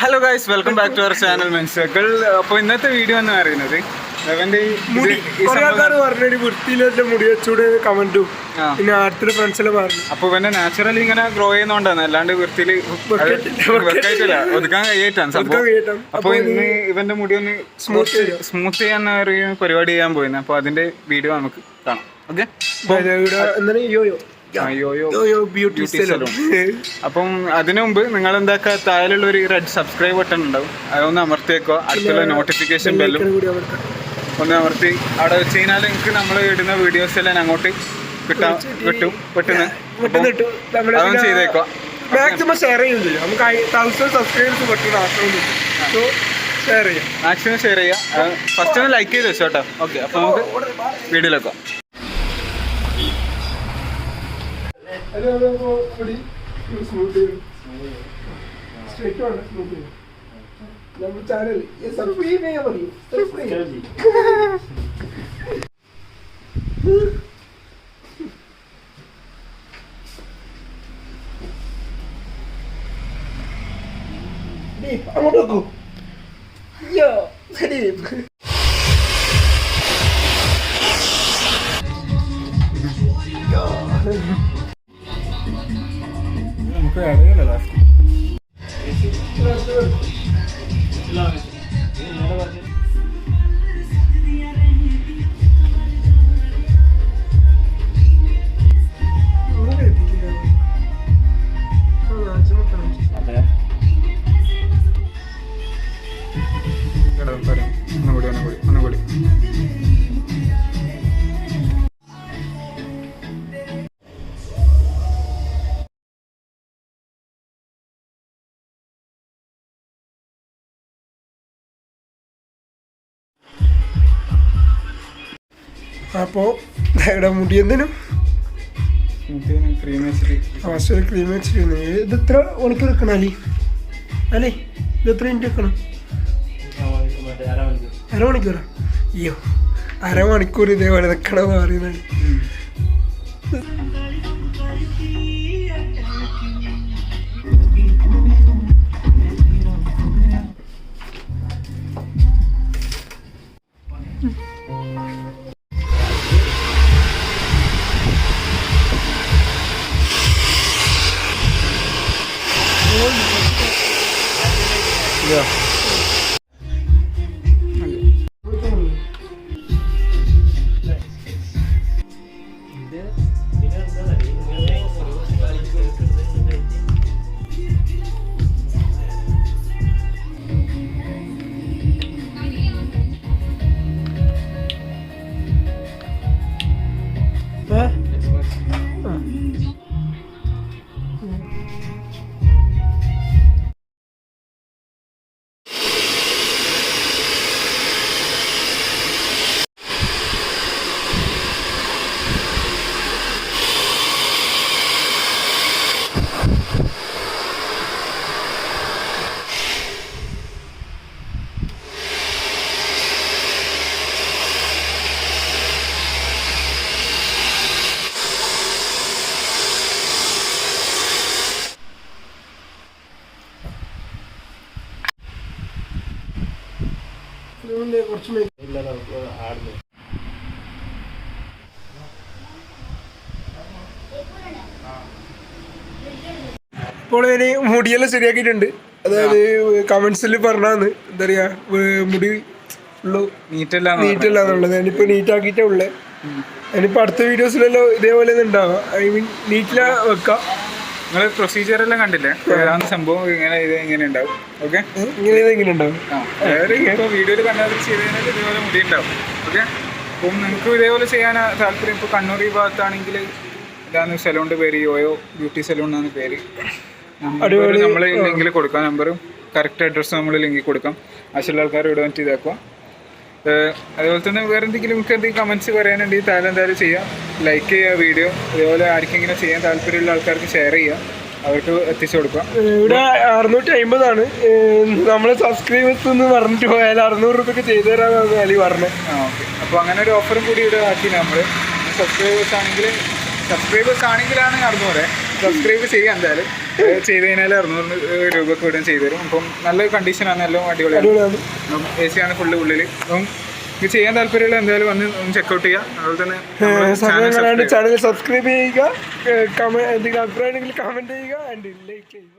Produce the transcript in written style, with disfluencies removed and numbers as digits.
Hello guys, welcome back to our channel men's circle. അപ്പോൾ ഇന്നത്തെ video എന്ന് പറയുന്നത് വൃത്തിയിലെ മുടി വെച്ചൂടെ കമന്റും പിന്നെ അടുത്തൊരു ഫ്രണ്ട്സിലെ പറഞ്ഞു. അപ്പോൾ ഇവന്റെ നാച്ചുറലി ഇങ്ങനെ ഗ്രോ ചെയ്യുന്നോണ്ടാണ്, അല്ലാണ്ട് വൃത്തിയിൽ ഒതുക്കാൻ കഴിയായിട്ടാണ് സംഭവം. അപ്പോൾ ഇന്ന് ഇവന്റെ മുടി ഒന്ന് സ്മൂത്ത് ചെയ്യാൻ ഒരു പരിപാടി ചെയ്യാൻ പോയിന്. അപ്പോൾ അതിന്റെ വീഡിയോ നമുക്ക് കാണാം. Okay, beauty salon. അപ്പം അതിനു മുമ്പ് നിങ്ങൾ എന്താക്കുക, താഴെയുള്ള ഒരു റെഡ് സബ്സ്ക്രൈബ് ബട്ടൺ ഉണ്ടാവും, അതൊന്ന് അമർത്തിയേക്കോ. അടുത്തുള്ള നോട്ടിഫിക്കേഷൻ ബെല്ലും ഒന്ന് അമർത്തി അവിടെ വെച്ച് കഴിഞ്ഞാൽ നിങ്ങൾക്ക് നമ്മൾ ഇടുന്ന വീഡിയോസ് എല്ലാം അങ്ങോട്ട് കിട്ടും പെട്ടെന്ന്. അതൊന്നും ചെയ്തേക്കോ. മാക്സിമം ഷെയർ ചെയ്യുന്നില്ല, നമുക്ക് 1000 സബ്സ്ക്രൈബേഴ്സ് മാക്സിമം ഷെയർ ചെയ്യാം. ഫസ്റ്റ് ഒന്ന് ലൈക്ക് ചെയ്ത് വെച്ചോ കേട്ടോ. ഓക്കെ, അപ്പോൾ നമുക്ക് വീഡിയോയിലേക്കോ. അങ്ങോട്ട് നോക്കൂ. നമുക്ക് അറിയാലോ ലാസ്റ്റ് ഒന്നുകൂടി. അപ്പോൾ ഇവിടെ മുടിയെന്തിനും ക്രീം വെച്ചിട്ട് ഇത് എത്ര മണിക്കൂർ വെക്കണം അല്ലേ? ഇത് എത്ര മിനിറ്റ് വെക്കണം? അരമണിക്കൂറാ? അയ്യോ, അരമണിക്കൂർ ഇതേപോലെ വെക്കണമെന്ന് പറയുന്നത്. ഇപ്പോൾ ഇനി മുടിയെല്ലാം ശരിയാക്കിയിട്ടുണ്ട്. അതായത് കമന്റ്സിൽ പറഞ്ഞാന്ന് എന്താ പറയാ, മുടി നീറ്റല്ലാന്നുള്ളത്. ഞാനിപ്പോ നീറ്റാക്കിയിട്ടേ ഉള്ളേ. ഞാനിപ്പോ അടുത്ത വീഡിയോസിലെല്ലാം ഇതേപോലെ ഉണ്ടാവുക. ഐ മീൻ നീറ്റില വെക്കാം. നിങ്ങൾ പ്രൊസീജിയർ എല്ലാം കണ്ടില്ലേ? ഏതാണ് സംഭവം, ഇങ്ങനെ ഉണ്ടാവും. ഓക്കെ, ഇങ്ങനെ ഉണ്ടാവും. ഇപ്പോൾ വീഡിയോയിൽ കണ്ടാൽ ചെയ്ത് കഴിഞ്ഞാൽ ഇതേപോലെ മുടി ഉണ്ടാവും. ഓക്കെ, അപ്പം നിങ്ങൾക്ക് ഇതേപോലെ ചെയ്യാൻ താല്പര്യം. ഇപ്പോൾ കണ്ണൂർ ഈ ഭാഗത്താണെങ്കിൽ ഇതാണ് സലൂണിൻ്റെ പേര്, യോയോ ബ്യൂട്ടി സലൂൺ എന്നാണ് പേര്. നമ്മൾ ലിങ്കിൽ കൊടുക്കാം, നമ്പറും കറക്റ്റ് അഡ്രസ്സും നമ്മൾ ലിങ്കിൽ കൊടുക്കാം. ആവശ്യമുള്ള ആൾക്കാർ ഇവിടെ ഇതാക്കുക. അതുപോലെ തന്നെ വേറെ എന്തെങ്കിലും നിങ്ങൾക്ക് എന്തെങ്കിലും കമൻറ്റ്സ് പറയാനുണ്ടെങ്കിൽ താഴെ എന്തായാലും ചെയ്യാം. ലൈക്ക് ചെയ്യുക വീഡിയോ. അതേപോലെ ആർക്കെങ്കിലും ചെയ്യാൻ താല്പര്യമുള്ള ആൾക്കാർക്ക് ഷെയർ ചെയ്യുക, അവർക്ക് എത്തിച്ചു കൊടുക്കാം. ഇവിടെ 650 നമ്മളെ സബ്സ്ക്രൈബേഴ്സ് എന്ന് പറഞ്ഞിട്ട് പോയാൽ 600 രൂപയ്ക്ക് ചെയ്തു തരാമെന്നാണ് അലി പറഞ്ഞത്. ഓക്കെ, അപ്പോൾ അങ്ങനെ ഒരു ഓഫറും കൂടി ഇവിടെ ആക്കി. നമ്മൾ സബ്സ്ക്രൈബേഴ്സ് ആണെങ്കിലാണ് 600. സബ്സ്ക്രൈബ് ചെയ്യാം എന്തായാലും. ചെയ്ത് കഴിഞ്ഞാൽ 600 രൂപക്ക് വീടും ചെയ്തു തരും. അപ്പം നല്ല കണ്ടീഷനാണ്, എല്ലാം അടിപൊളിയാണ്. അപ്പം AC ആണ് ഫുള്ള് ഉള്ളിൽ. അപ്പം ഇത് ചെയ്യാൻ താല്പര്യമുള്ള എന്തായാലും വന്ന് ചെക്കൗട്ട് ചെയ്യുക. അതുപോലെ തന്നെ ചാനൽ സബ്സ്ക്രൈബ് ചെയ്യുക, എന്തെങ്കിലും അഭിപ്രായം ഉണ്ടെങ്കിൽ കമൻറ്റ് ചെയ്യുക, ആൻഡ് ലൈക്ക് ചെയ്യുക.